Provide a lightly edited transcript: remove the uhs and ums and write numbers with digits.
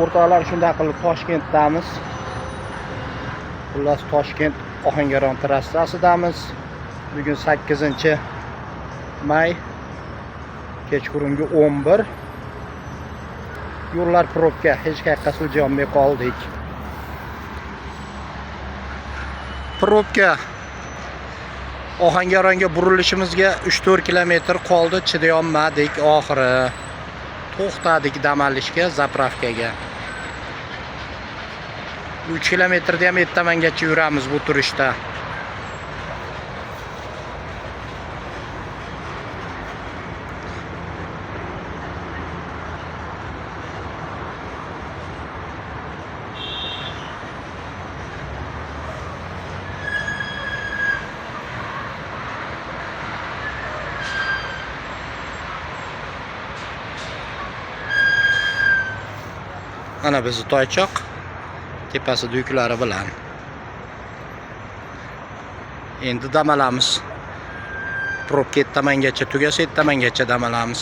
O'rtoqlar, shunday qilib Toshkentdamiz. Xullas, Toshkent Ohangaron trassasidamiz. Bugun 8-may, kechqurungi 11. Yo'llar probka, hech qayerga silja olmay qoldik. Probka. Ohangaronga burilishimizga 3-4 kilometr qoldi, chiday olmadik oxiri. To'xtadik dam olishga, zapravkaga. 3 kilometrda ham ertamangacha yuramiz bu turishda. Ana bizni Toychoq, tepasida yuklari bilan. Endi dam olamiz. Probka ertamangacha tugasa, ertamangacha dam olamiz.